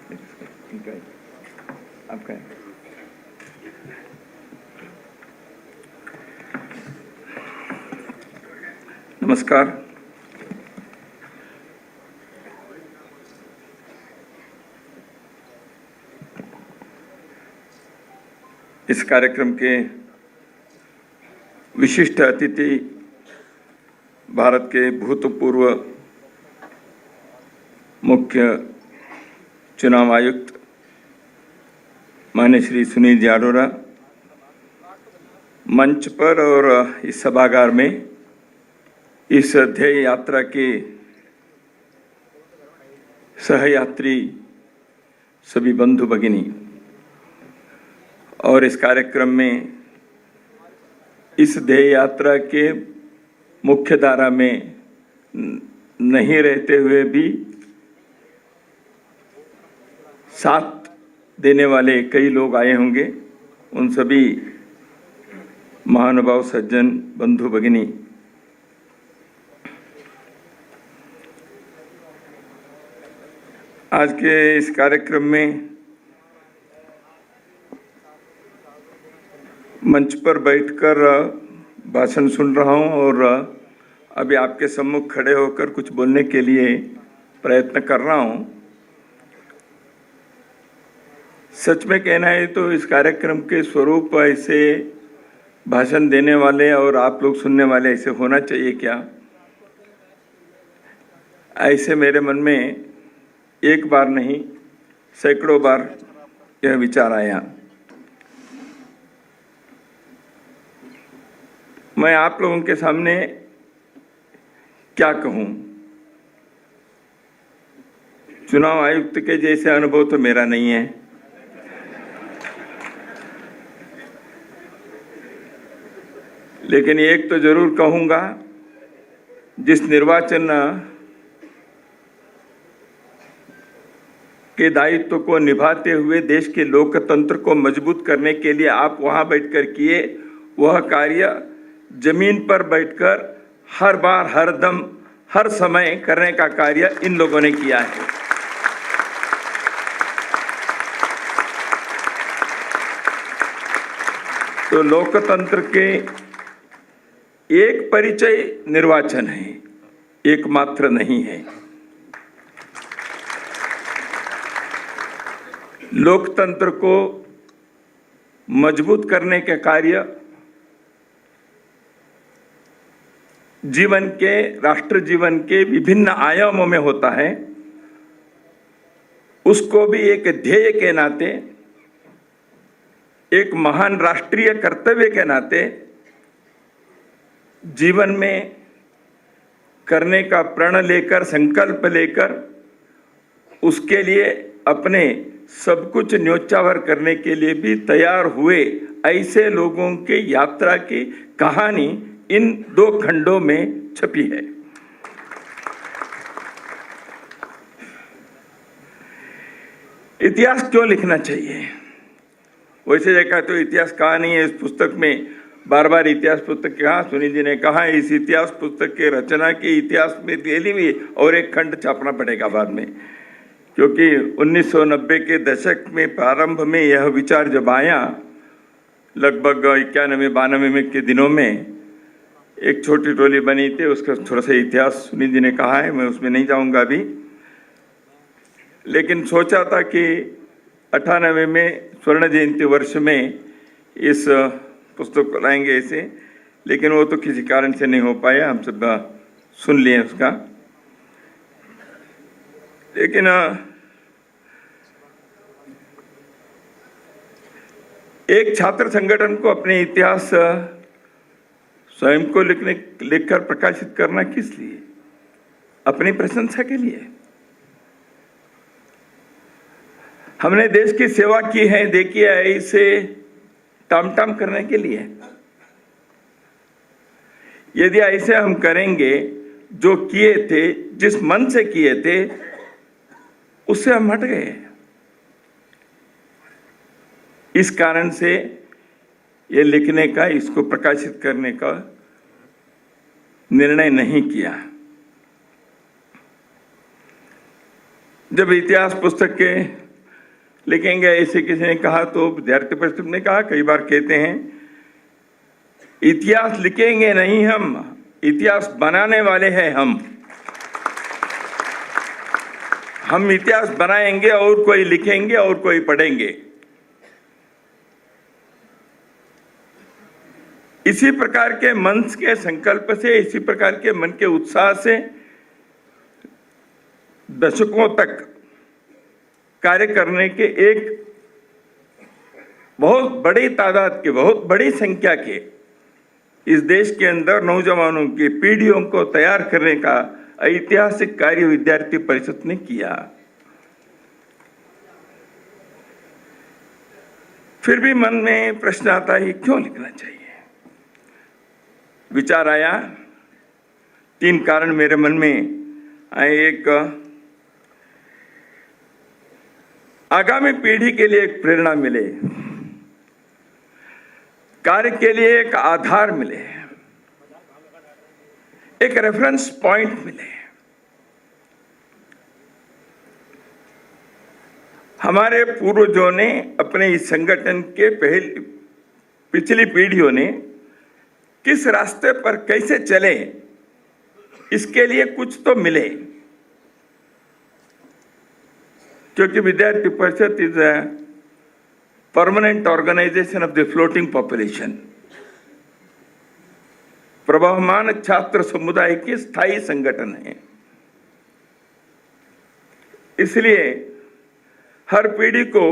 आपका है। नमस्कार। इस कार्यक्रम के विशिष्ट अतिथि भारत के भूतपूर्व मुख्य चुनाव आयुक्त माननीय श्री सुनील जी अरोड़ा, मंच पर और इस सभागार में इस ध्येय यात्रा के सहयात्री सभी बंधु भगिनी और इस कार्यक्रम में इस ध्येय यात्रा के मुख्य धारा में नहीं रहते हुए भी साथ देने वाले कई लोग आए होंगे। उन सभी महानुभाव सज्जन बंधु भगिनी, आज के इस कार्यक्रम में मंच पर बैठकर भाषण सुन रहा हूं और अभी आपके सम्मुख खड़े होकर कुछ बोलने के लिए प्रयत्न कर रहा हूं। सच में कहना है तो इस कार्यक्रम के स्वरूप ऐसे भाषण देने वाले और आप लोग सुनने वाले ऐसे होना चाहिए क्या, ऐसे मेरे मन में एक बार नहीं सैकड़ों बार यह विचार आया। मैं आप लोगों के सामने क्या कहूं, चुनाव आयुक्त के जैसे अनुभव तो मेरा नहीं है, लेकिन एक तो जरूर कहूंगा, जिस निर्वाचन के दायित्व को निभाते हुए देश के लोकतंत्र को मजबूत करने के लिए आप वहां बैठकर किए, वह कार्य जमीन पर बैठकर हर बार, हर दम, हर समय करने का कार्य इन लोगों ने किया है। तो लोकतंत्र के एक परिचय निर्वाचन है, एकमात्र नहीं है। लोकतंत्र को मजबूत करने के कार्य जीवन के, राष्ट्र जीवन के विभिन्न आयामों में होता है। उसको भी एक ध्येय के नाते, एक महान राष्ट्रीय कर्तव्य के नाते जीवन में करने का प्रण लेकर, संकल्प लेकर, उसके लिए अपने सब कुछ न्योछावर करने के लिए भी तैयार हुए ऐसे लोगों के यात्रा की कहानी इन दो खंडों में छपी है। इतिहास क्यों लिखना चाहिए? वैसे देखा तो इतिहास कहा नहीं है इस पुस्तक में, बार बार इतिहास पुस्तक कहा, सुनील जी ने कहा इस इतिहास पुस्तक के रचना के इतिहास में दिल्ली में और एक खंड छापना पड़ेगा बाद में, क्योंकि 1990 के दशक में प्रारंभ में यह विचार जब आया, लगभग 91-92 में के दिनों में एक छोटी टोली बनी थी, उसका थोड़ा सा इतिहास सुनील जी ने कहा है, मैं उसमें नहीं जाऊंगा अभी। लेकिन सोचा था कि 98 में स्वर्ण जयंती वर्ष में इस पुस्तक को लाएंगे ऐसे, लेकिन वो तो किसी कारण से नहीं हो पाया, हम सब सुन लिए उसका। लेकिन एक छात्र संगठन को अपने इतिहास स्वयं को लिखकर प्रकाशित करना किस लिए? अपनी प्रशंसा के लिए। हमने देश की सेवा की है, देखिए इसे टाम करने के लिए। यदि ऐसे हम करेंगे, जो किए थे, जिस मन से किए थे, उससे हम हट गए। इस कारण से ये लिखने का, इसको प्रकाशित करने का निर्णय नहीं किया। जब इतिहास पुस्तक के लिखेंगे, ऐसे किसी ने कहा तो विद्यार्थी परिषद ने कहा, कई बार कहते हैं इतिहास लिखेंगे नहीं हम, इतिहास बनाने वाले हैं हम इतिहास बनाएंगे और कोई लिखेंगे और कोई पढ़ेंगे। इसी प्रकार के मन के संकल्प से, इसी प्रकार के मन के उत्साह से दशकों तक कार्य करने के एक बहुत बड़ी तादाद के, बहुत बड़ी संख्या के इस देश के अंदर नौजवानों की पीढ़ियों को तैयार करने का ऐतिहासिक कार्य विद्यार्थी परिषद ने किया। फिर भी मन में प्रश्न आता है, क्यों लिखना चाहिए? विचार आया, 3 कारण मेरे मन में आए। एक, आगामी पीढ़ी के लिए एक प्रेरणा मिले, कार्य के लिए एक आधार मिले, एक रेफरेंस पॉइंट मिले। हमारे पूर्वजों ने अपने इस संगठन के पिछली पीढ़ियों ने किस रास्ते पर कैसे चले, इसके लिए कुछ तो मिले, क्योंकि Vidyarthi Parishad is a permanent organisation of the floating population. प्रवाहमान छात्र समुदाय के स्थायी संगठन है। इसलिए हर पीढ़ी को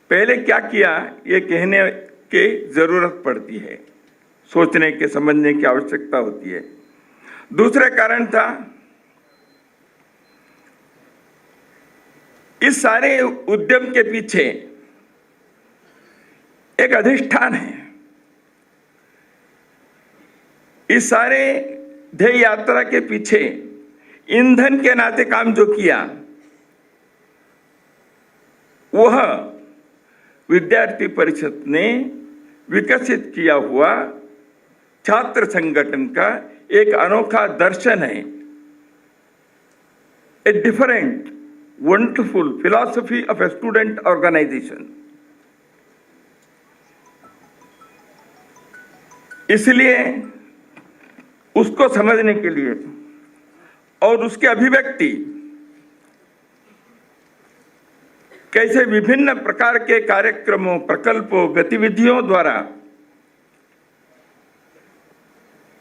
पहले क्या किया ये कहने की जरूरत पड़ती है, सोचने के, समझने की आवश्यकता होती है। दूसरा कारण था, इस सारे उद्यम के पीछे एक अधिष्ठान है। इस सारे ध्येय यात्रा के पीछे ईंधन के नाते काम जो किया वह विद्यार्थी परिषद ने विकसित किया हुआ छात्र संगठन का एक अनोखा दर्शन है, a different wonderful philosophy of a student organisation. इसलिए उसको समझने के लिए और उसके अभिव्यक्ति कैसे विभिन्न प्रकार के कार्यक्रमों, प्रकल्पों, गतिविधियों द्वारा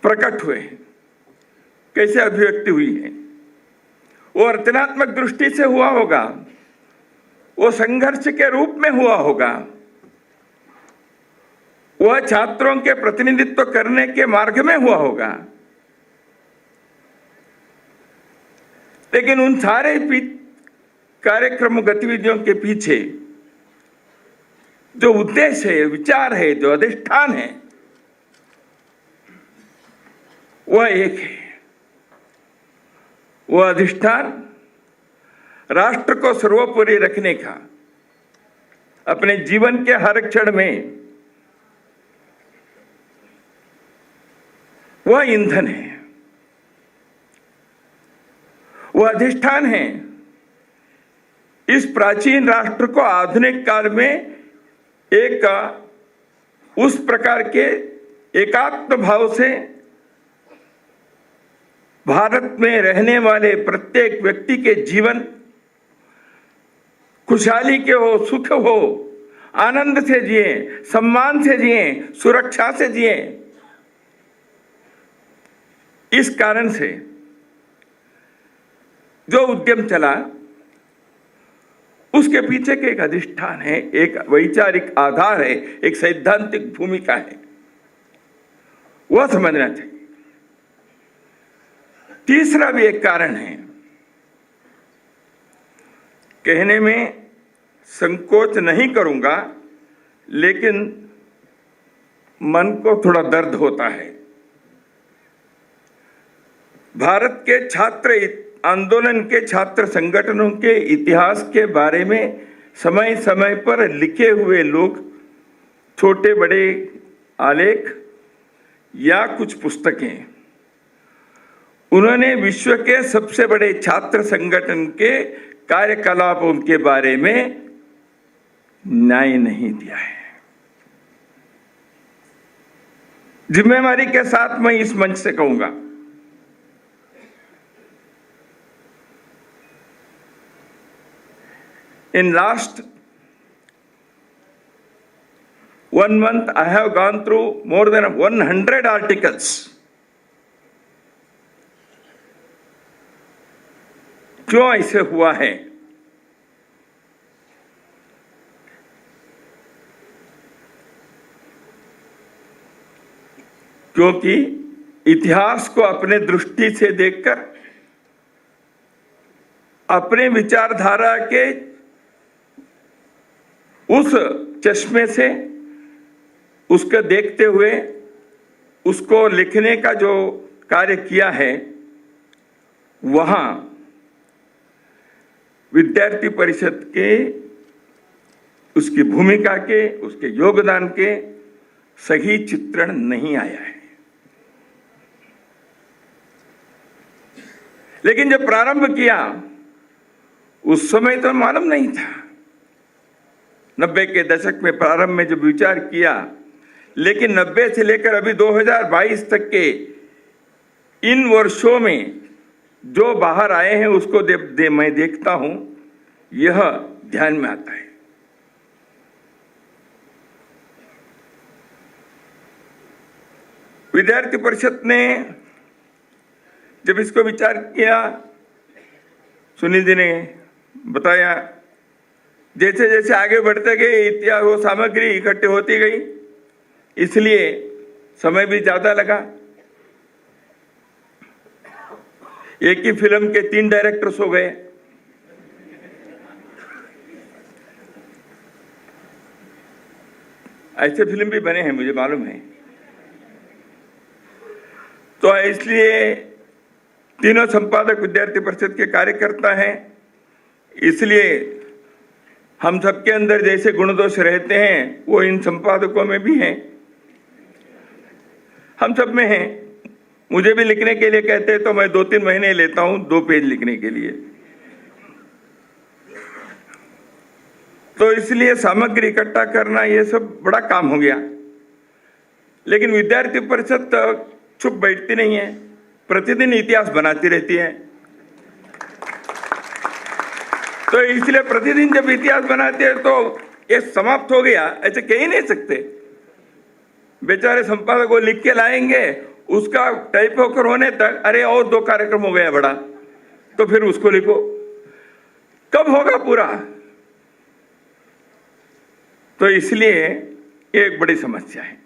प्रकट हुए, कैसे अभिव्यक्ति हुई है, वो रचनात्मक दृष्टि से हुआ होगा, वो संघर्ष के रूप में हुआ होगा, वह छात्रों के प्रतिनिधित्व करने के मार्ग में हुआ होगा। लेकिन उन सारे कार्यक्रम, गतिविधियों के पीछे जो उद्देश्य है, विचार है, जो अधिष्ठान है, वह एक है। वह अधिष्ठान राष्ट्र को सर्वोपरि रखने का, अपने जीवन के हर क्षण में वह ईंधन है, वह अधिष्ठान है। इस प्राचीन राष्ट्र को आधुनिक काल में एक उस प्रकार के एकात्म भाव से भारत में रहने वाले प्रत्येक व्यक्ति के जीवन खुशहाली के हो, सुख हो, आनंद से जिए, सम्मान से जिए, सुरक्षा से जिए। इस कारण से जो उद्यम चला उसके पीछे के एक अधिष्ठान है, एक वैचारिक आधार है, एक सैद्धांतिक भूमिका है, वह समझना चाहिए। तीसरा भी एक कारण है, कहने में संकोच नहीं करूंगा, लेकिन मन को थोड़ा दर्द होता है। भारत के छात्र आंदोलन के, छात्र संगठनों के इतिहास के बारे में समय समय पर लिखे हुए लोग, छोटे बड़े आलेख या कुछ पुस्तकें, उन्होंने विश्व के सबसे बड़े छात्र संगठन के कार्यकलापों के बारे में न्याय नहीं दिया है। जिम्मेवारी के साथ मैं इस मंच से कहूंगा, in last 1 month I have gone through more than 100 articles. क्यों ऐसे हुआ है? क्योंकि इतिहास को अपने दृष्टि से देखकर, अपने विचारधारा के उस चश्मे से उसको देखते हुए उसको लिखने का जो कार्य किया है, वहां विद्यार्थी परिषद के उसकी भूमिका के, उसके योगदान के सही चित्रण नहीं आया है। लेकिन जब प्रारंभ किया उस समय तो मालूम नहीं था। 90 के दशक में प्रारंभ में जब विचार किया, लेकिन 90 से लेकर अभी 2022 तक के इन वर्षों में जो बाहर आए हैं उसको मैं देखता हूं, यह ध्यान में आता है। विद्यार्थी परिषद ने जब इसको विचार किया, सुनील जी ने बताया, जैसे जैसे आगे बढ़ते गए इतिहास वो सामग्री इकट्ठी होती गई, इसलिए समय भी ज्यादा लगा। एक ही फिल्म के 3 डायरेक्टर्स हो गए। ऐसे फिल्म भी बने हैं, मुझे मालूम है। तो इसलिए तीनों संपादक विद्यार्थी परिषद के कार्यकर्ता हैं, इसलिए हम सबके अंदर जैसे गुण दोष रहते हैं वो इन संपादकों में भी हैं, हम सब में हैं। मुझे भी लिखने के लिए कहते हैं तो मैं 2-3 महीने लेता हूं 2 पेज लिखने के लिए। तो इसलिए सामग्री इकट्ठा करना ये सब बड़ा काम हो गया। लेकिन विद्यार्थी परिषद चुप बैठती नहीं है, प्रतिदिन इतिहास बनाती रहती है। तो इसलिए प्रतिदिन जब इतिहास बनाते हैं तो ये समाप्त हो गया ऐसे कह ही नहीं सकते। बेचारे संपादक को लिख के लाएंगे, उसका टाइप होकर होने तक अरे और 2 कार्यक्रम हो गया बड़ा, तो फिर उसको लिखो, कब होगा पूरा? तो इसलिए ये एक बड़ी समस्या है।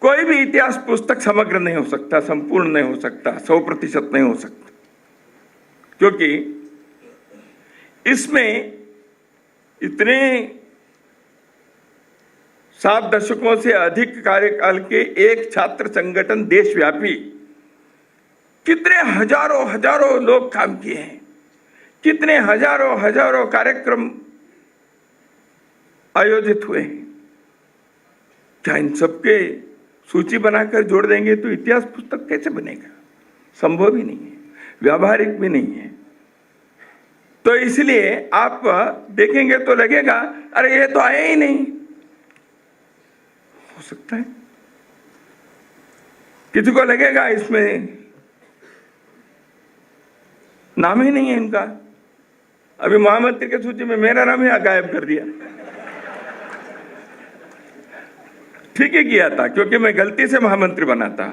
कोई भी इतिहास पुस्तक समग्र नहीं हो सकता, संपूर्ण नहीं हो सकता, 100% नहीं हो सकता, क्योंकि इसमें इतने 7 दशकों से अधिक कार्यकाल के एक छात्र संगठन देशव्यापी कितने हजारों लोग काम किए हैं, कितने हजारों कार्यक्रम आयोजित हुए हैं। क्या इन सबके सूची बनाकर जोड़ देंगे तो इतिहास पुस्तक कैसे बनेगा? संभव ही नहीं है, व्यावहारिक भी नहीं है। तो इसलिए आप देखेंगे तो लगेगा अरे ये तो आया ही नहीं। हो सकता है किसी को लगेगा इसमें नाम ही नहीं है इनका। अभी महामंत्री की सूची में मेरा नाम ही गायब कर दिया। ठीक ही किया था, क्योंकि मैं गलती से महामंत्री बना था।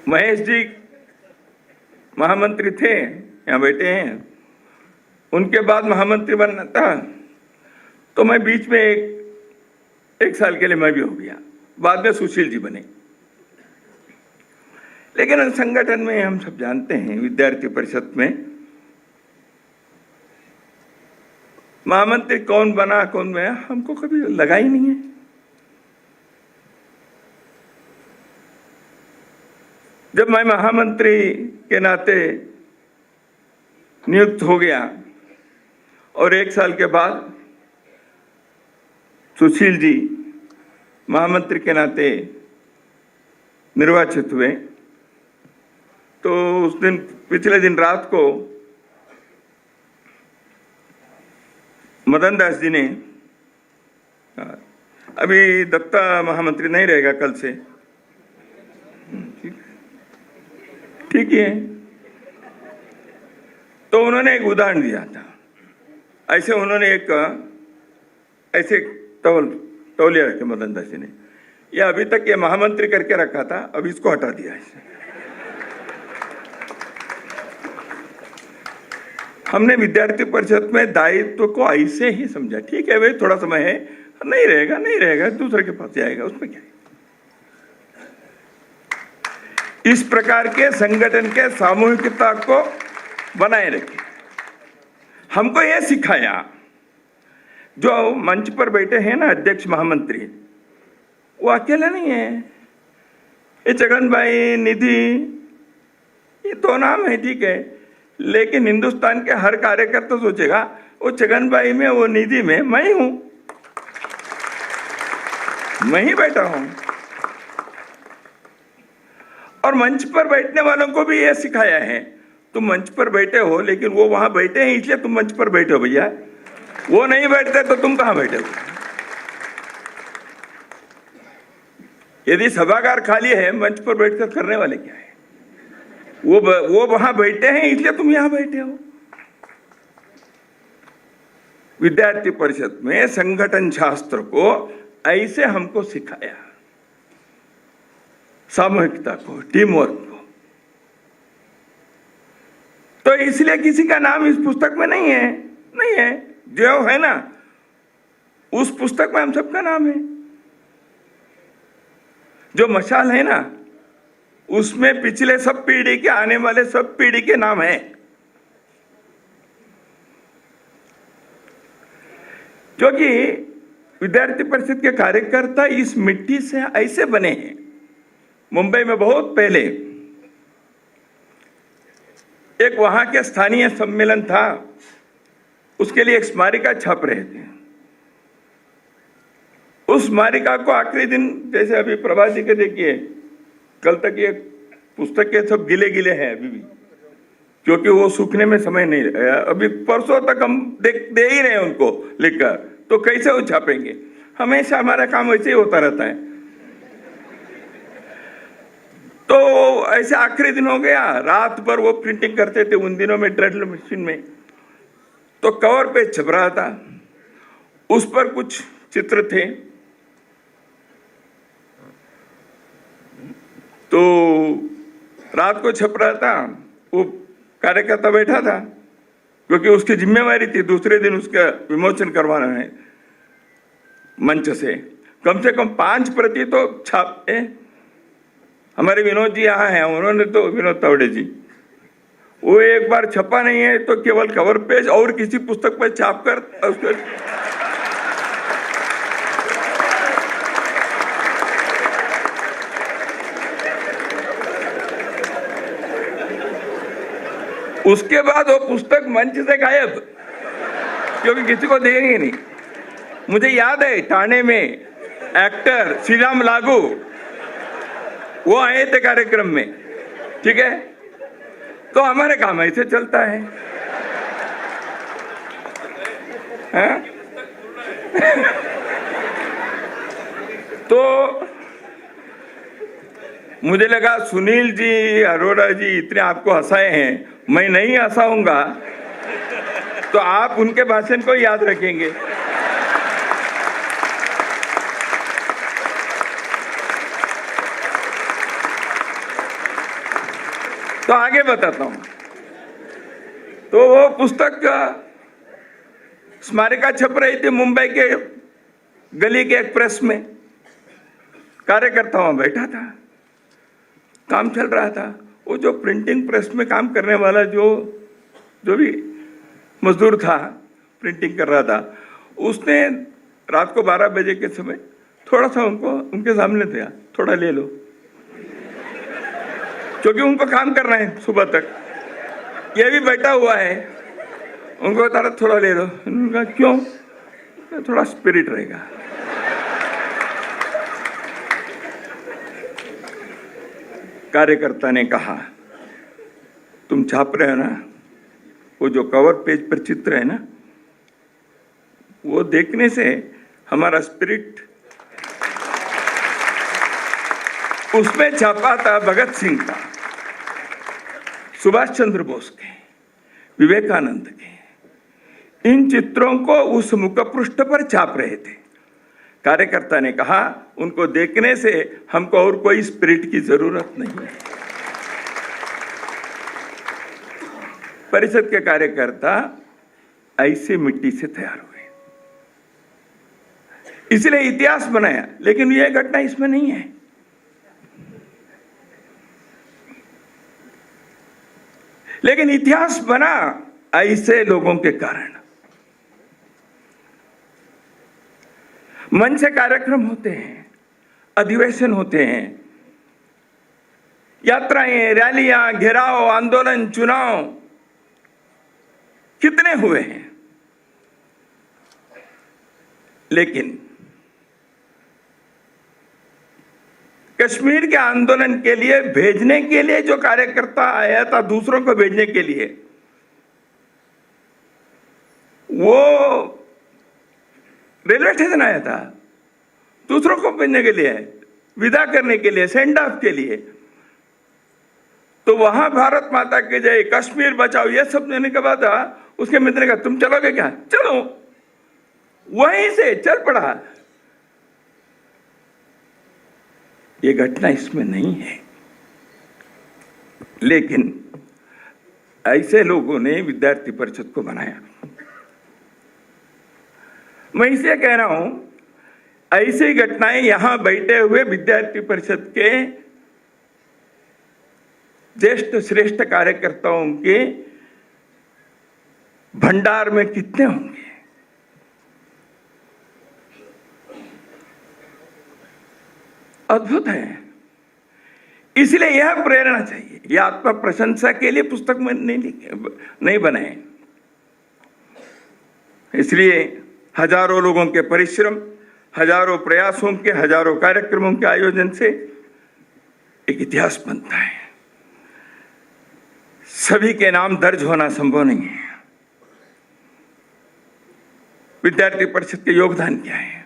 महेश जी महामंत्री थे, यहाँ बैठे हैं, उनके बाद महामंत्री बनना था, तो मैं बीच में एक साल के लिए मैं भी हो गया। बाद में सुशील जी बने। लेकिन संगठन में हम सब जानते हैं, विद्यार्थी परिषद में महामंत्री कौन बना कौन गया हमको कभी लगा ही नहीं है। जब मैं महामंत्री के नाते नियुक्त हो गया और 1 साल के बाद सुशील जी महामंत्री के नाते निर्वाचित हुए, तो उस दिन पिछले दिन रात को मदन दास जी ने, अभी दत्ता महामंत्री नहीं रहेगा कल से, ठीक है, तो उन्होंने एक उदाहरण दिया था। ऐसे उन्होंने एक ऐसे तौलिया रखे मदन दास जी ने, ये अभी तक ये महामंत्री करके रखा था, अब इसको हटा दिया है। हमने विद्यार्थी परिषद में दायित्व को ऐसे ही समझा, ठीक है भाई थोड़ा समय है, नहीं रहेगा दूसरे के पास जाएगा, उसमें क्या है। इस प्रकार के संगठन के सामूहिकता को बनाए रखे। हमको यह सिखाया, जो मंच पर बैठे हैं ना अध्यक्ष महामंत्री, वो अकेला नहीं है। ये छगन भाई, निधि, ये तो नाम है ठीक है, लेकिन हिंदुस्तान के हर कार्यकर्ता सोचेगा वो छगन भाई में, वो निधि में मैं ही हूं, मैं ही बैठा हूं। और मंच पर बैठने वालों को भी यह सिखाया है, तुम मंच पर बैठे हो, लेकिन वो वहां बैठे हैं इसलिए तुम मंच पर बैठे हो भैया, वो नहीं बैठते तो तुम कहां बैठे हो। यदि सभागार खाली है, मंच पर बैठकर करने वाले क्या है। वो वहां बैठे हैं इसलिए तुम यहां बैठे हो। विद्यार्थी परिषद में संगठन शास्त्र को ऐसे हमको सिखाया, सामूहिकता को, टीम वर्क को। तो इसलिए किसी का नाम इस पुस्तक में नहीं है, जो है ना उस पुस्तक में हम सबका नाम है। जो मशाल है ना, उसमें पिछले सब पीढ़ी के, आने वाले सब पीढ़ी के नाम है। क्योंकि विद्यार्थी परिषद के कार्यकर्ता इस मिट्टी से ऐसे बने हैं। मुंबई में बहुत पहले एक वहां के स्थानीय सम्मेलन था, उसके लिए एक स्मारिका छाप रहे थे। उस स्मारिका को आखिरी दिन, जैसे अभी प्रभा जी के देखिए, कल तक ये पुस्तक के सब गिले हैं अभी भी, क्योंकि वो सूखने में समय नहीं रहा। अभी परसों तक हम दे ही रहे हैं उनको लिखकर, तो कैसे वो छापेंगे। हमेशा हमारा काम वैसे ही होता रहता है। तो ऐसे आखिरी दिन हो गया, रात भर वो प्रिंटिंग करते थे उन दिनों में ड्रिल मशीन में। तो कवर पे छप रहा था, उस पर कुछ चित्र थे। तो रात को छप रहा था, वो कार्यकर्ता बैठा था, क्योंकि उसकी जिम्मेवारी थी दूसरे दिन उसका विमोचन करवाना है मंच से। कम 5 प्रति तो छापे। हमारे विनोद जी यहाँ हैं, उन्होंने तो, विनोद तावड़े जी, वो एक बार छपा नहीं है तो केवल कवर पेज और किसी पुस्तक पर छाप कर उसके बाद वो पुस्तक मंच से गायब, क्योंकि किसी को देंगे नहीं। मुझे याद है ठाणे में एक्टर श्री राम लागू, वो आए थे कार्यक्रम में, ठीक है। तो हमारे काम ऐसे चलता है, हाँ? तो मुझे लगा सुनील जी, अरोड़ा जी इतने आपको हंसाए हैं, मैं नहीं हंसाऊंगा तो आप उनके भाषण को याद रखेंगे। तो आगे बताता हूं। तो वो पुस्तक स्मारिका छप रही थी मुंबई के गली के एक प्रेस में। कार्यकर्ता वहां बैठा था, काम चल रहा था। वो जो प्रिंटिंग प्रेस में काम करने वाला जो भी मजदूर था, प्रिंटिंग कर रहा था, उसने रात को 12 बजे के समय थोड़ा सा उनके सामने दिया, थोड़ा ले लो, क्योंकि उनको काम करना है सुबह तक। ये भी बैठा हुआ है, उनको बता रहा थोड़ा ले लो। उन्होंने कहा क्यों? थोड़ा स्पिरिट रहेगा। कार्यकर्ता ने कहा तुम छाप रहे हो ना, वो जो कवर पेज पर चित्र है ना, वो देखने से हमारा स्पिरिट, उसमें छापा था भगत सिंह का, सुभाष चंद्र बोस के, विवेकानंद के। इन चित्रों को उस मुखपृष्ठ पर छाप रहे थे। कार्यकर्ता ने कहा उनको देखने से हमको और कोई स्पिरिट की जरूरत नहीं है। परिषद के कार्यकर्ता ऐसे मिट्टी से तैयार हुए, इसलिए इतिहास बनाया, लेकिन यह घटना इसमें नहीं है। लेकिन इतिहास बना ऐसे लोगों के कारण। मन से कार्यक्रम होते हैं, अधिवेशन होते हैं, यात्राएं, रैलियां, घेराव, आंदोलन, चुनाव कितने हुए हैं। लेकिन कश्मीर के आंदोलन के लिए भेजने के लिए जो कार्यकर्ता आया था दूसरों को भेजने के लिए, वो रेलवे स्टेशन आया था दूसरों को भेजने के लिए, विदा करने के लिए, सेंड ऑफ के लिए। तो वहां भारत माता के जय, कश्मीर बचाओ, ये सब देने के बाद उसके मित्र ने कहा तुम चलोगे क्या? चलो। वहीं से चल पड़ा। ये घटना इसमें नहीं है, लेकिन ऐसे लोगों ने विद्यार्थी परिषद को बनाया। मैं इसे कह रहा हूं, ऐसी घटनाएं यहां बैठे हुए विद्यार्थी परिषद के ज्येष्ठ श्रेष्ठ कार्यकर्ताओं के भंडार में कितने होंगे। अद्भुत है। इसलिए यह प्रेरणा चाहिए। यह आत्म प्रशंसा के लिए पुस्तक में नहीं बनाए। इसलिए हजारों लोगों के परिश्रम, हजारों प्रयासों के, हजारों कार्यक्रमों के आयोजन से एक इतिहास बनता है। सभी के नाम दर्ज होना संभव नहीं है। विद्यार्थी परिषद के योगदान क्या है?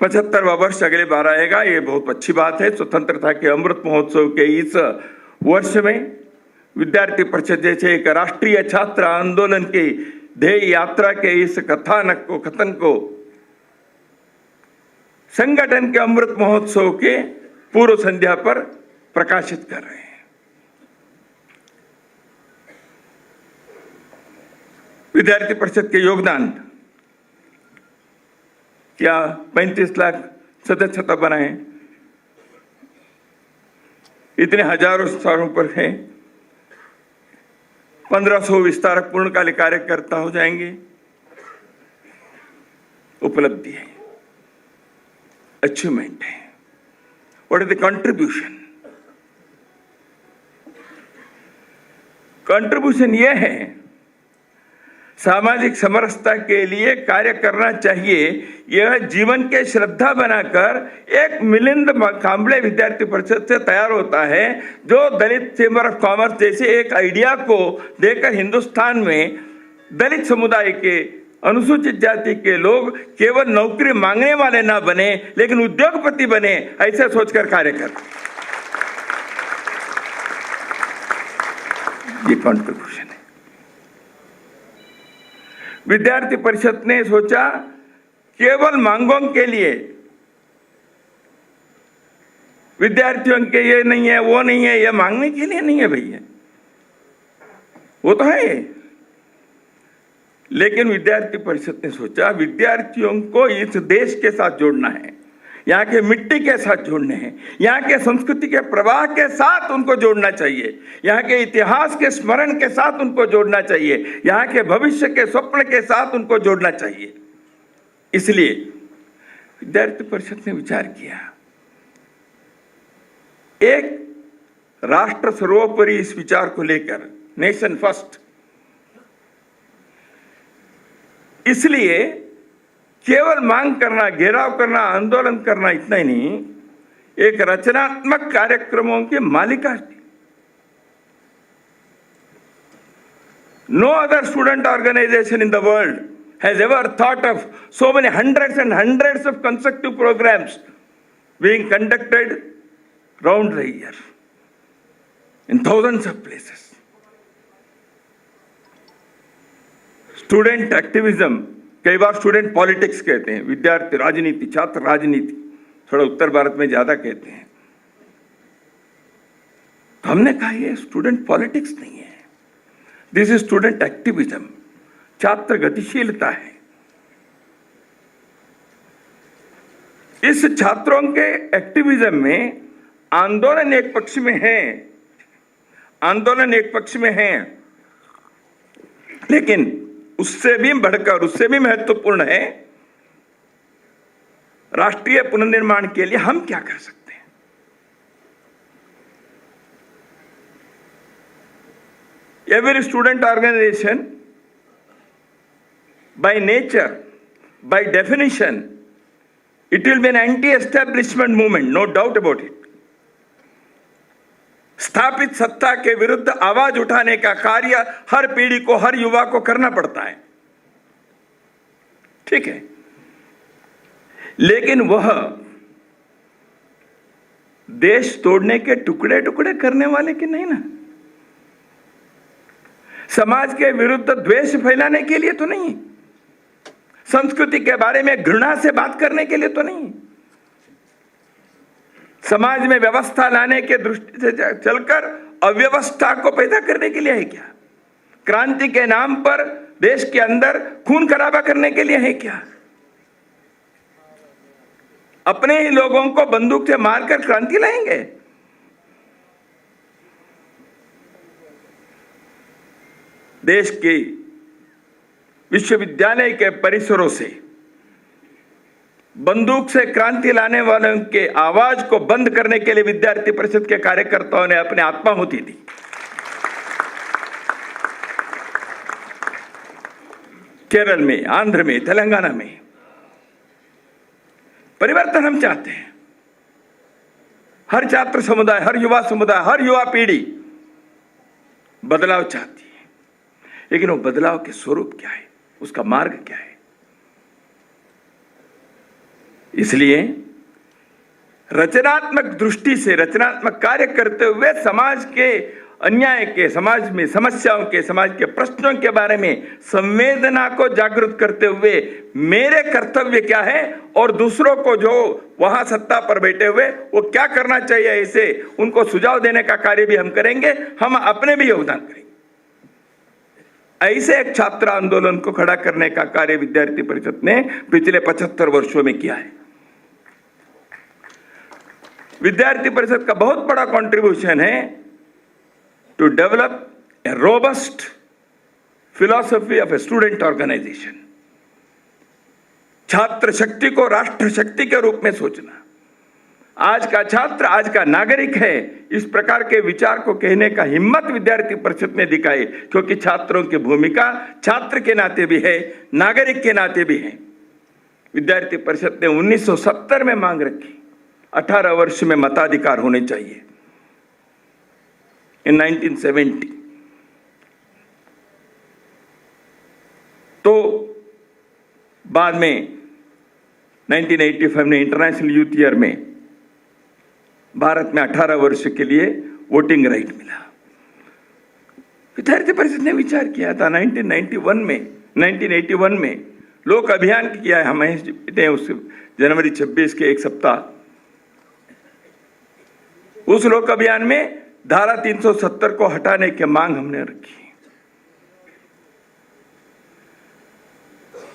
75वां वर्ष अगले बार आएगा, ये बहुत अच्छी बात है। स्वतंत्रता के अमृत महोत्सव के इस वर्ष में विद्यार्थी परिषद जैसे एक राष्ट्रीय छात्र आंदोलन की ध्येय यात्रा के इस कथन को संगठन के अमृत महोत्सव के पूर्व संध्या पर प्रकाशित कर रहे हैं। विद्यार्थी परिषद के योगदान क्या 35 लाख सदस्यता बनाए, इतने हजारों स्थानों पर है, 1500 विस्तारक पूर्णकालिक कार्यकर्ता हो जाएंगे। उपलब्धि है, अचीवमेंट है। What is the contribution? Contribution यह है, सामाजिक समरसता के लिए कार्य करना चाहिए। यह जीवन के श्रद्धा बनाकर एक मिलिंद कांबळे विद्यार्थी परिषद से तैयार होता है, जो दलित चेंबर ऑफ कॉमर्स जैसे एक आइडिया को देकर हिंदुस्तान में दलित समुदाय के, अनुसूचित जाति के लोग केवल नौकरी मांगने वाले ना बने, लेकिन उद्योगपति बने, ऐसे सोचकर कार्य करते। ये कॉन्ट्रीब्यूशन है। विद्यार्थी परिषद ने सोचा केवल मांगों के लिए, विद्यार्थियों के ये नहीं है, वो नहीं है, ये मांगने के लिए नहीं है भैया, वो तो है। लेकिन विद्यार्थी परिषद ने सोचा विद्यार्थियों को इस देश के साथ जोड़ना है, यहाँ के मिट्टी के साथ जोड़ने हैं, यहाँ के संस्कृति के प्रवाह के साथ उनको जोड़ना चाहिए, यहाँ के इतिहास के स्मरण के साथ उनको जोड़ना चाहिए, यहाँ के भविष्य के स्वप्न के साथ उनको जोड़ना चाहिए। इसलिए विद्यार्थी परिषद ने विचार किया, एक राष्ट्र सर्वोपरि इस विचार को लेकर, नेशन फर्स्ट। इसलिए केवल मांग करना, घेराव करना, आंदोलन करना इतना ही नहीं, एक रचनात्मक कार्यक्रमों की मालिका थी। No other student organization in the world has ever thought of so many hundreds and hundreds of consecutive programs being conducted round the year in thousands of places. Student activism, कई बार स्टूडेंट पॉलिटिक्स कहते हैं, विद्यार्थी राजनीति, छात्र राजनीति, थोड़ा उत्तर भारत में ज्यादा कहते हैं। तो हमने कहा ये स्टूडेंट पॉलिटिक्स नहीं है, दिस इज स्टूडेंट एक्टिविज्म, छात्र गतिशीलता है। इस छात्रों के एक्टिविज्म में आंदोलन एक पक्ष में है, आंदोलन एक पक्ष में है, लेकिन उससे भी बढ़कर, उससे भी महत्वपूर्ण है राष्ट्रीय पुनर्निर्माण के लिए हम क्या कर सकते हैं। Every student organization, by nature, by definition, it will be an anti-establishment movement, no doubt about it. स्थापित सत्ता के विरुद्ध आवाज उठाने का कार्य हर पीढ़ी को, हर युवा को करना पड़ता है, ठीक है, लेकिन वह देश तोड़ने के टुकड़े टुकड़े करने वाले की नहीं ना, समाज के विरुद्ध द्वेष फैलाने के लिए तो नहीं, संस्कृति के बारे में घृणा से बात करने के लिए तो नहीं, समाज में व्यवस्था लाने के दृष्टि से चलकर अव्यवस्था को पैदा करने के लिए है क्या, क्रांति के नाम पर देश के अंदर खून खराबा करने के लिए है क्या, अपने ही लोगों को बंदूक से मारकर क्रांति लाएंगे। देश के विश्वविद्यालय के परिसरों से बंदूक से क्रांति लाने वालों के आवाज को बंद करने के लिए विद्यार्थी परिषद के कार्यकर्ताओं ने अपनी आत्माहुति दी। केरल में, आंध्र में, तेलंगाना में परिवर्तन हम चाहते हैं। हर छात्र समुदाय, हर युवा समुदाय, हर युवा पीढ़ी बदलाव चाहती है, लेकिन वो बदलाव के स्वरूप क्या है, उसका मार्ग क्या है। इसलिए रचनात्मक दृष्टि से, रचनात्मक कार्य करते हुए समाज के अन्याय के, समाज में समस्याओं के, समाज के प्रश्नों के बारे में संवेदना को जागृत करते हुए मेरे कर्तव्य क्या है और दूसरों को जो वहां सत्ता पर बैठे हुए वो क्या करना चाहिए, ऐसे उनको सुझाव देने का कार्य भी हम करेंगे, हम अपने भी योगदान करेंगे। ऐसे एक छात्र आंदोलन को खड़ा करने का कार्य विद्यार्थी परिषद ने पिछले 75 वर्षों में किया है। विद्यार्थी परिषद का बहुत बड़ा कंट्रीब्यूशन है to develop a robust philosophy of a student organisation. छात्र शक्ति को राष्ट्र शक्ति के रूप में सोचना। आज का छात्र, आज का नागरिक है, इस प्रकार के विचार को कहने का हिम्मत विद्यार्थी परिषद ने दिखाई, क्योंकि छात्रों की भूमिका छात्र के नाते भी है, नागरिक के नाते भी है। विद्यार्थी परिषद ने 1970 में मांग रखी 18 वर्ष में मताधिकार होने चाहिए, इन 1970। तो बाद में 1985 में इंटरनेशनल यूथ ईयर में भारत में 18 वर्ष के लिए वोटिंग राइट मिला। विद्यार्थी परिषद ने विचार किया था 1981 में लोक अभियान किया है, हमें उस जनवरी 26 के एक सप्ताह, उस लोक अभियान में धारा 370 को हटाने की मांग हमने रखी।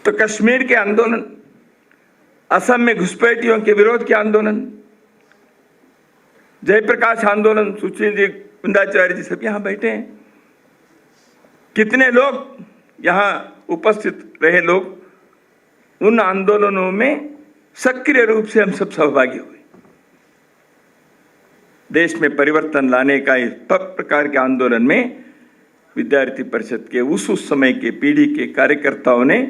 तो कश्मीर के आंदोलन, असम में घुसपैठियों के विरोध के आंदोलन, जयप्रकाश आंदोलन, सुशील जी, कुंदाचार्य जी सब यहां बैठे हैं। कितने लोग यहां उपस्थित रहे, लोग उन आंदोलनों में सक्रिय रूप से हम सब सहभागी हुए। देश में परिवर्तन लाने का इस प्रकार के आंदोलन में विद्यार्थी परिषद के उस समय के पीढ़ी के कार्यकर्ताओं ने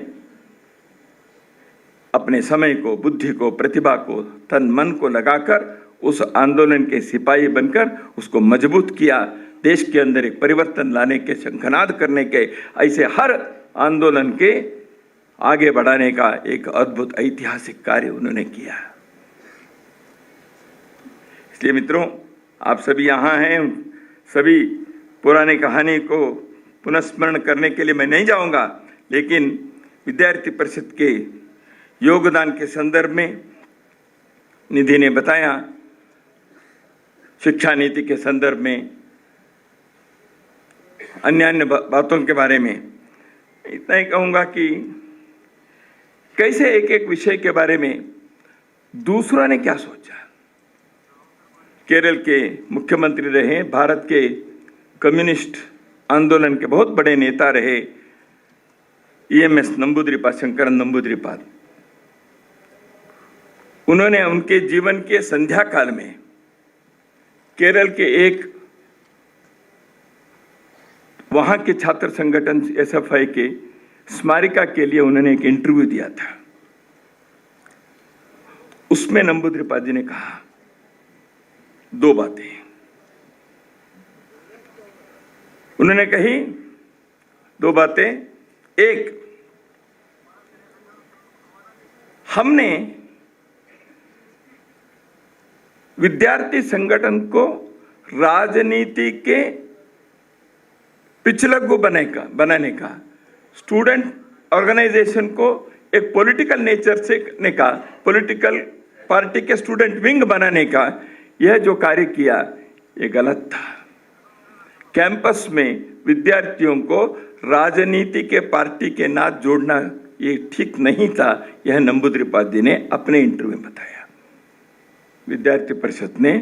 अपने समय को, बुद्धि को, प्रतिभा को, तन मन को लगाकर उस आंदोलन के सिपाही बनकर उसको मजबूत किया, देश के अंदर एक परिवर्तन लाने के, शंखनाद करने के, ऐसे हर आंदोलन के आगे बढ़ाने का एक अद्भुत ऐतिहासिक कार्य उन्होंने किया। इसलिए मित्रों, आप सभी यहाँ हैं, सभी पुरानी कहानी को पुनस्मरण करने के लिए मैं नहीं जाऊंगा, लेकिन विद्यार्थी परिषद के योगदान के संदर्भ में निधि ने बताया, शिक्षा नीति के संदर्भ में, अन्य बातों के बारे में। इतना ही कहूँगा कि कैसे एक एक विषय के बारे में दूसरों ने क्या सोचा। केरल के मुख्यमंत्री रहे, भारत के कम्युनिस्ट आंदोलन के बहुत बड़े नेता रहे EMS नंबूद्रिपाद, शंकरन नंबूद्रिपाद। उन्होंने उनके जीवन के संध्या काल में केरल के एक वहां के छात्र संगठन SFI के स्मारिका के लिए उन्होंने एक इंटरव्यू दिया था। उसमें नंबूद्रिपाद जी ने कहा दो बातें। उन्होंने कही दो बातें। एक, हमने विद्यार्थी संगठन को राजनीति के पिछलग्गू बनाने का, स्टूडेंट ऑर्गेनाइजेशन को एक पॉलिटिकल नेचर से का, पॉलिटिकल पार्टी के स्टूडेंट विंग बनाने का यह जो कार्य किया, ये गलत था। कैंपस में विद्यार्थियों को राजनीति के पार्टी के नाथ जोड़ना ये ठीक नहीं था। यह नंबूद्रिपाद जी ने अपने इंटरव्यू में बताया। विद्यार्थी परिषद ने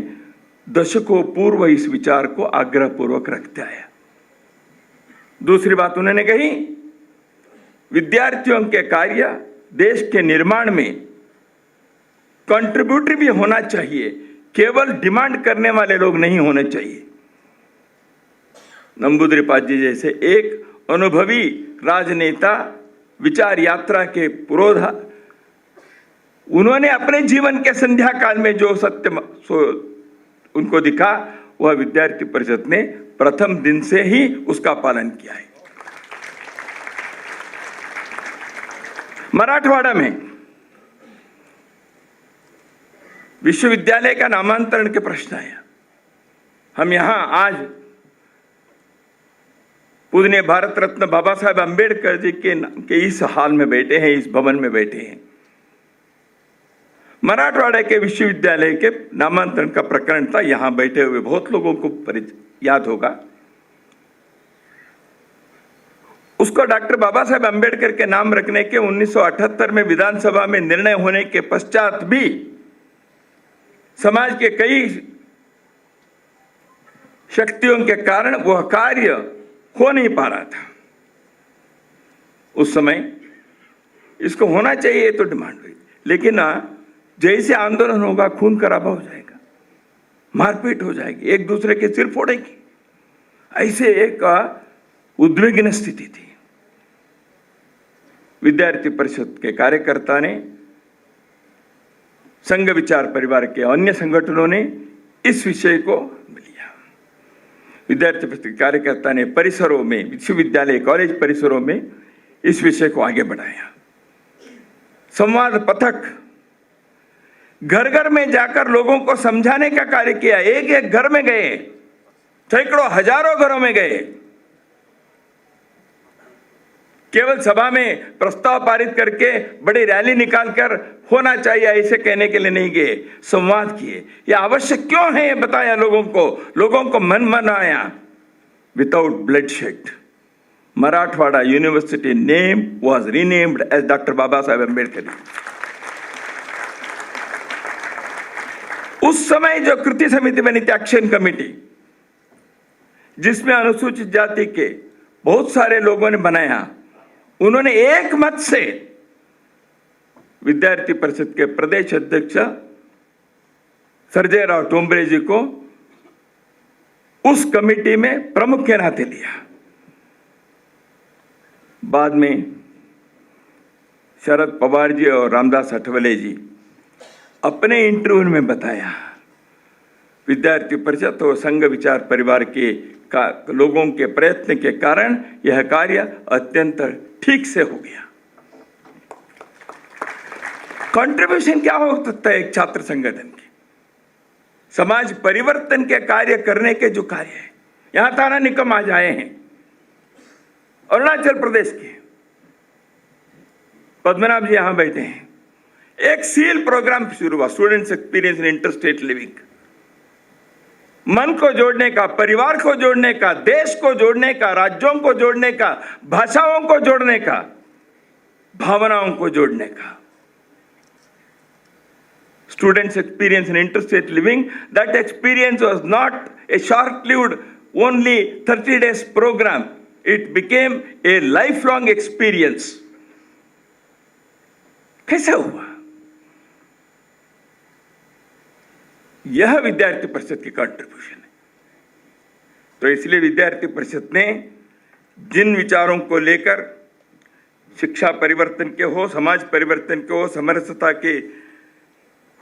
दशकों पूर्व इस विचार को आग्रहपूर्वक रखते आया। दूसरी बात उन्होंने कही, विद्यार्थियों के कार्य देश के निर्माण में कंट्रीब्यूटरी भी होना चाहिए, केवल डिमांड करने वाले लोग नहीं होने चाहिए। नंबूद्रिपाद जी जैसे एक अनुभवी राजनेता, विचार यात्रा के पुरोधा, उन्होंने अपने जीवन के संध्या काल में जो सत्य उनको दिखा, वह विद्यार्थी परिषद ने प्रथम दिन से ही उसका पालन किया है। मराठवाड़ा में विश्वविद्यालय का नामांतरण के प्रश्न आया। हम यहां आज पूजनीय भारत रत्न बाबा साहेब अंबेडकर जी के इस हाल में बैठे हैं, इस भवन में बैठे हैं। मराठवाड़ा के विश्वविद्यालय के नामांतरण का प्रकरण था। यहां बैठे हुए बहुत लोगों को याद होगा। उसको डॉक्टर बाबा साहेब अंबेडकर के नाम रखने के 1978 में विधानसभा में निर्णय होने के पश्चात भी समाज के कई शक्तियों के कारण वह कार्य हो नहीं पा रहा था। उस समय इसको होना चाहिए तो डिमांड हुई, लेकिन जैसे आंदोलन होगा खून खराबा हो जाएगा, मारपीट हो जाएगी, एक दूसरे के सिर फोड़ेगी, ऐसे एक उद्विग्न स्थिति थी। विद्यार्थी परिषद के कार्यकर्ता ने, संघ विचार परिवार के अन्य संगठनों ने इस विषय को लिया। विद्यार्थी परिषद के कार्यकर्ता ने परिसरों में, विश्वविद्यालय कॉलेज परिसरों में इस विषय को आगे बढ़ाया। संवाद पथक, घर घर में जाकर लोगों को समझाने का कार्य किया। एक एक घर में गए, सैकड़ों हजारों घरों में गए। केवल सभा में प्रस्ताव पारित करके बड़ी रैली निकालकर होना चाहिए ऐसे कहने के लिए नहीं गए, संवाद किए। यह आवश्यक क्यों है ये बताया लोगों को मन मनाया। Without bloodshed Marathwada University name was renamed as doctor Baba Saheb Ambedkar. उस समय जो कृति समिति बनी थी, एक्शन कमेटी, जिसमें अनुसूचित जाति के बहुत सारे लोगों ने बनाया, उन्होंने एक मत से विद्यार्थी परिषद के प्रदेश अध्यक्ष सर्जय राव टोम्बरे जी को उस कमेटी में प्रमुख के नाते लिया। बाद में शरद पवार जी और रामदास अठवले जी अपने इंटरव्यू में बताया, विद्यार्थी परिषद और संघ विचार परिवार के लोगों के प्रयत्न के कारण यह कार्य अत्यंत ठीक से हो गया। कंट्रीब्यूशन क्या हो सकता है एक छात्र संगठन के? समाज परिवर्तन के कार्य करने के जो कार्य है, यहां थाना निगम आज आए हैं, अरुणाचल प्रदेश के पद्मनाभ जी यहां बैठे हैं। एक सील प्रोग्राम शुरू हुआ, students experience in interstate living. मन को जोड़ने का, परिवार को जोड़ने का, देश को जोड़ने का, राज्यों को जोड़ने का, भाषाओं को जोड़ने का, भावनाओं को जोड़ने का। Students' experience in interstate living, that experience was not a short-lived, only 30 days program. It became a lifelong experience. कैसे हुआ? यह विद्यार्थी परिषद की कंट्रीब्यूशन है। तो इसलिए विद्यार्थी परिषद ने जिन विचारों को लेकर शिक्षा परिवर्तन के हो, समाज परिवर्तन के हो, समरसता के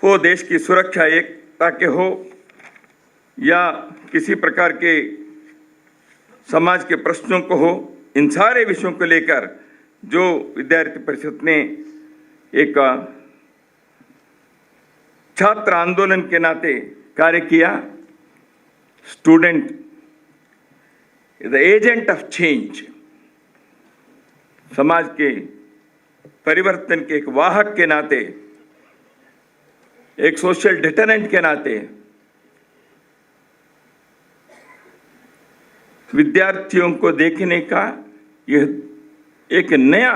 हो, देश की सुरक्षा एकता के हो, या किसी प्रकार के समाज के प्रश्नों को हो, इन सारे विषयों को लेकर जो विद्यार्थी परिषद ने एक छात्र आंदोलन के नाते कार्य किया। Student is the agent of change, समाज के परिवर्तन के एक वाहक के नाते, एक सोशल डिटरेंट के नाते विद्यार्थियों को देखने का यह एक नया,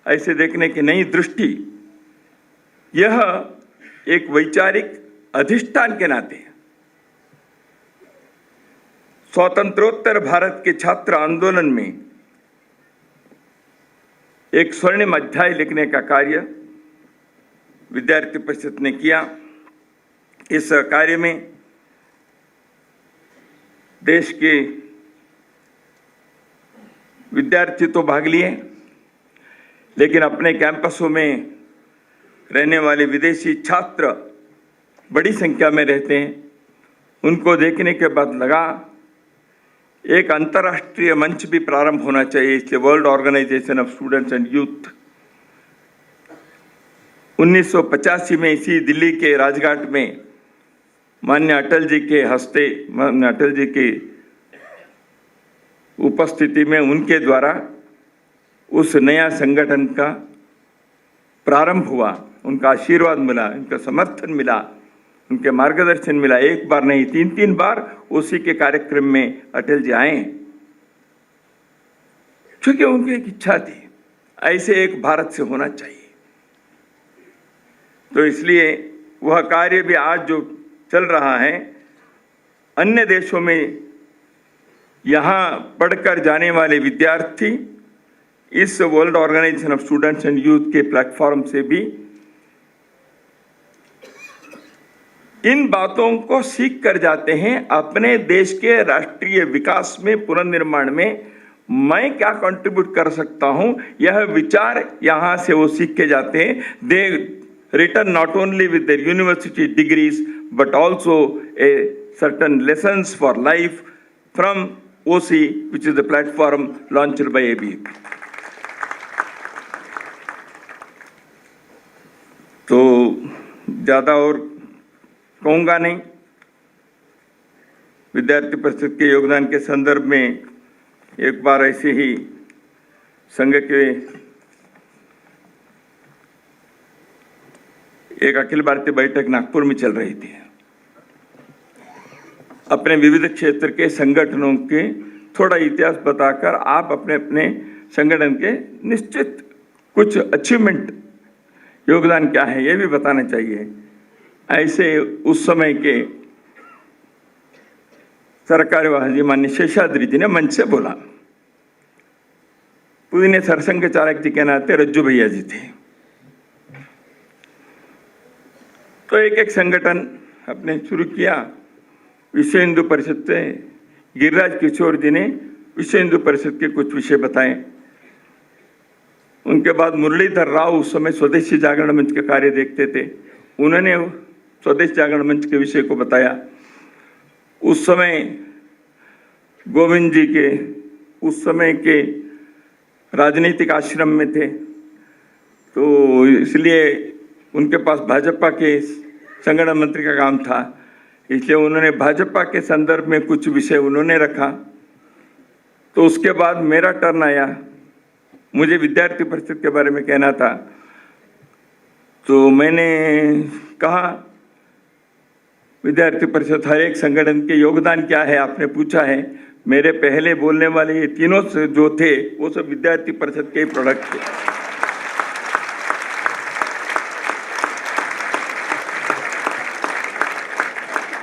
ऐसे देखने की नई दृष्टि, यह एक वैचारिक अधिष्ठान के नाते स्वतंत्रोत्तर भारत के छात्र आंदोलन में एक स्वर्णिम अध्याय लिखने का कार्य विद्यार्थी परिषद ने किया। इस कार्य में देश के विद्यार्थी तो भाग लिए, लेकिन अपने कैंपसों में रहने वाले विदेशी छात्र बड़ी संख्या में रहते हैं। उनको देखने के बाद लगा एक अंतर्राष्ट्रीय मंच भी प्रारंभ होना चाहिए। इसलिए world organisation of students and youth 1985 में इसी दिल्ली के राजघाट में माननीय अटल जी के हस्ते, माननीय अटल जी की उपस्थिति में उनके द्वारा उस नया संगठन का प्रारंभ हुआ। उनका आशीर्वाद मिला, उनका समर्थन मिला, उनके मार्गदर्शन मिला। एक बार नहीं, 3 बार उसी के कार्यक्रम में अटल जी आए, क्योंकि उनकी एक इच्छा थी ऐसे एक भारत से होना चाहिए। तो इसलिए वह कार्य भी आज जो चल रहा है, अन्य देशों में यहाँ पढ़कर जाने वाले विद्यार्थी इस world organisation of students and youth के प्लेटफॉर्म से भी इन बातों को सीख कर जाते हैं। अपने देश के राष्ट्रीय विकास में, पुनर्निर्माण में मैं क्या कंट्रीब्यूट कर सकता हूं, यह विचार यहाँ से वो सीख के जाते हैं। They return not only with their university degrees but also a certain lessons for life from OC, which is the platform launched by AB. तो ज़्यादा और कहूँगा नहीं। विद्यार्थी परिषद के योगदान के संदर्भ में एक बार ऐसे ही संघ के एक अखिल भारतीय बैठक नागपुर में चल रही थी। अपने विविध क्षेत्र के संगठनों के थोड़ा इतिहास बताकर आप अपने अपने संगठन के निश्चित कुछ अचीवमेंट, योगदान क्या है, ये भी बताना चाहिए। ऐसे उस समय के सरकार्यवाह माननीय शेषाद्री जी ने मंच से बोला। पूजनीय सरसंघ चालक जी के नाते रज्जू भैया जी थे। तो एक संगठन अपने शुरू किया। विश्व हिंदू परिषद से गिरिराज किशोर जी ने विश्व हिंदू परिषद के कुछ विषय बताए। उनके बाद मुरलीधर राव उस समय स्वदेशी जागरण मंच के कार्य देखते थे, उन्होंने स्वदेश जागरण मंच के विषय को बताया। उस समय गोविंद जी के उस समय के राजनीतिक आश्रम में थे, तो इसलिए उनके पास भाजपा के संगठन मंत्री का काम था, इसलिए उन्होंने भाजपा के संदर्भ में कुछ विषय उन्होंने रखा। तो उसके बाद मेरा टर्न आया, मुझे विद्यार्थी परिषद के बारे में कहना था। तो मैंने कहा विद्यार्थी परिषद हर एक संगठन के योगदान क्या है, आपने पूछा है। मेरे पहले बोलने वाले ये तीनों जो थे वो सब विद्यार्थी परिषद के प्रोडक्ट थे।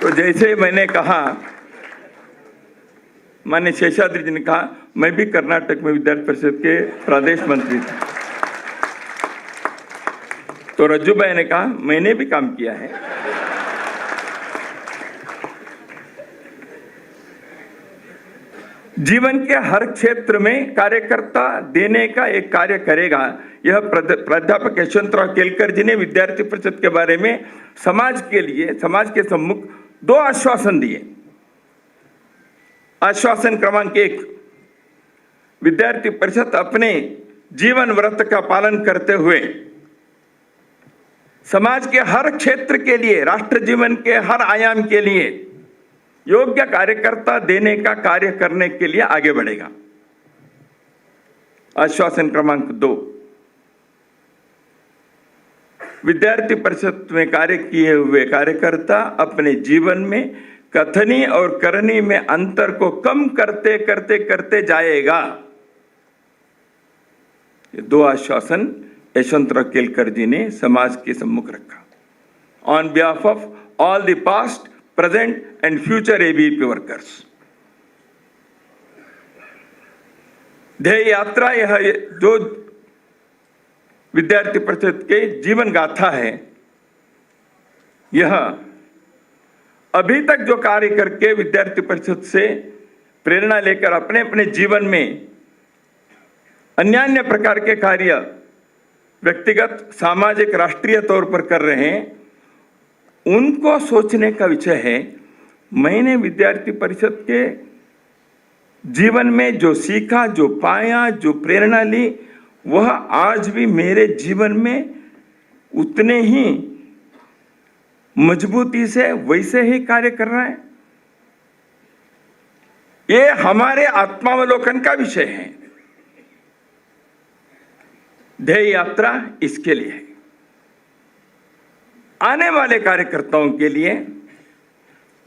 तो जैसे मैंने कहा, माननीय शेषाद्री जी ने कहा, मैं भी कर्नाटक में विद्यार्थी परिषद के प्रदेश मंत्री थे। तो रज्जू भाई ने कहा मैंने भी काम किया है। जीवन के हर क्षेत्र में कार्यकर्ता देने का एक कार्य करेगा। यह प्राध्यापक यशवंतराव केलकर जी ने विद्यार्थी परिषद के बारे में समाज के लिए, समाज के सम्मुख 2 आश्वासन दिए। आश्वासन क्रमांक 1, विद्यार्थी परिषद अपने जीवन व्रत का पालन करते हुए समाज के हर क्षेत्र के लिए, राष्ट्र जीवन के हर आयाम के लिए योग्य कार्यकर्ता देने का कार्य करने के लिए आगे बढ़ेगा। आश्वासन क्रमांक 2, विद्यार्थी परिषद में कार्य किए हुए कार्यकर्ता अपने जीवन में कथनी और करनी में अंतर को कम करते करते करते जाएगा। ये 2 आश्वासन यशवंतराव केलकर जी ने समाज के सम्मुख रखा। On behalf of all the past, present and future ABVP workers. ध्येय यात्रा, यह जो विद्यार्थी परिषद के जीवन गाथा है, यह अभी तक जो कार्य करके विद्यार्थी परिषद से प्रेरणा लेकर अपने अपने जीवन में अन्य प्रकार के कार्य व्यक्तिगत, सामाजिक, राष्ट्रीय तौर पर कर रहे हैं, उनको सोचने का विषय है। मैंने विद्यार्थी परिषद के जीवन में जो सीखा, जो पाया, जो प्रेरणा ली, वह आज भी मेरे जीवन में उतने ही मजबूती से वैसे ही कार्य कर रहा है। ये हमारे आत्मावलोकन का विषय है। ध्येय यात्रा इसके लिए है। आने वाले कार्यकर्ताओं के लिए,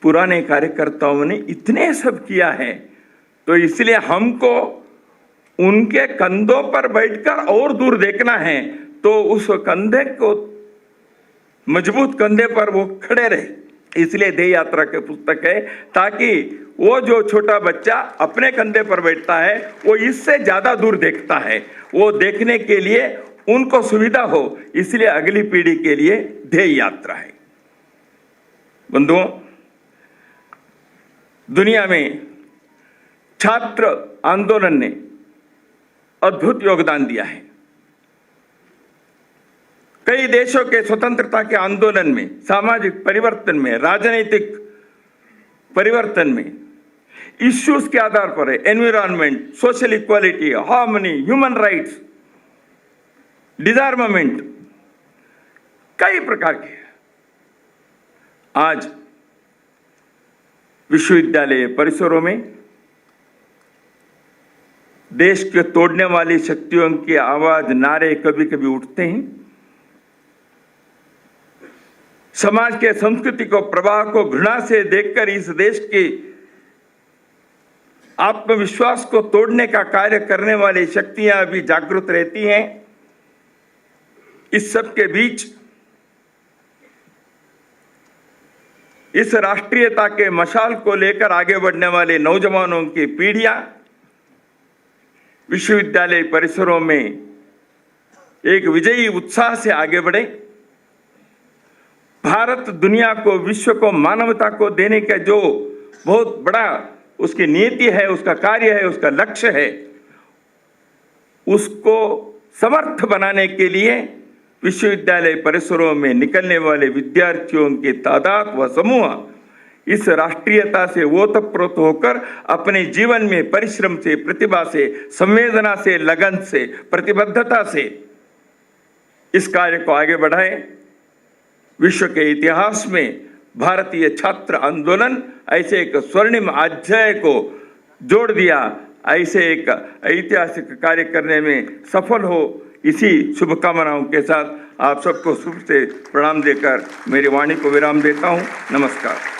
पुराने कार्यकर्ताओं ने इतने सब किया है, तो इसलिए हमको उनके कंधों पर बैठकर और दूर देखना है। तो उस कंधे को, मजबूत कंधे पर वो खड़े रहे, इसलिए ध्येय यात्रा के पुस्तक है, ताकि वो जो छोटा बच्चा अपने कंधे पर बैठता है वो इससे ज्यादा दूर देखता है, वो देखने के लिए उनको सुविधा हो, इसलिए अगली पीढ़ी के लिए ध्येय यात्रा है। बंधुओं, दुनिया में छात्र आंदोलन ने अद्भुत योगदान दिया है। कई देशों के स्वतंत्रता के आंदोलन में, सामाजिक परिवर्तन में, राजनीतिक परिवर्तन में इश्यूज के आधार पर है, environment, social equality, harmony, human rights, डिसआर्मामेंट, कई प्रकार के। आज विश्वविद्यालय परिसरों में देश के तोड़ने वाली शक्तियों की आवाज, नारे कभी कभी उठते हैं। समाज के संस्कृति को, प्रवाह को घृणा से देखकर इस देश के आत्मविश्वास को तोड़ने का कार्य करने वाली शक्तियां भी जागृत रहती हैं। इस सब के बीच इस राष्ट्रीयता के मशाल को लेकर आगे बढ़ने वाले नौजवानों की पीढ़ियां विश्वविद्यालय परिसरों में एक विजयी उत्साह से आगे बढ़े। भारत दुनिया को, विश्व को, मानवता को देने का जो बहुत बड़ा उसकी नीति है, उसका कार्य है, उसका लक्ष्य है, उसको समर्थ बनाने के लिए विश्वविद्यालय परिसरों में निकलने वाले विद्यार्थियों की तादाद व समूह इस राष्ट्रीयता से ओतप्रोत होकर अपने जीवन में परिश्रम से, प्रतिभा से, संवेदना से, लगन से, प्रतिबद्धता से इस कार्य को आगे बढ़ाएं। विश्व के इतिहास में भारतीय छात्र आंदोलन ऐसे एक स्वर्णिम अध्याय को जोड़ दिया, ऐसे एक ऐतिहासिक कार्य करने में सफल हो, इसी शुभकामनाओं के साथ आप सबको शुभ से प्रणाम देकर मेरी वाणी को विराम देता हूं। नमस्कार।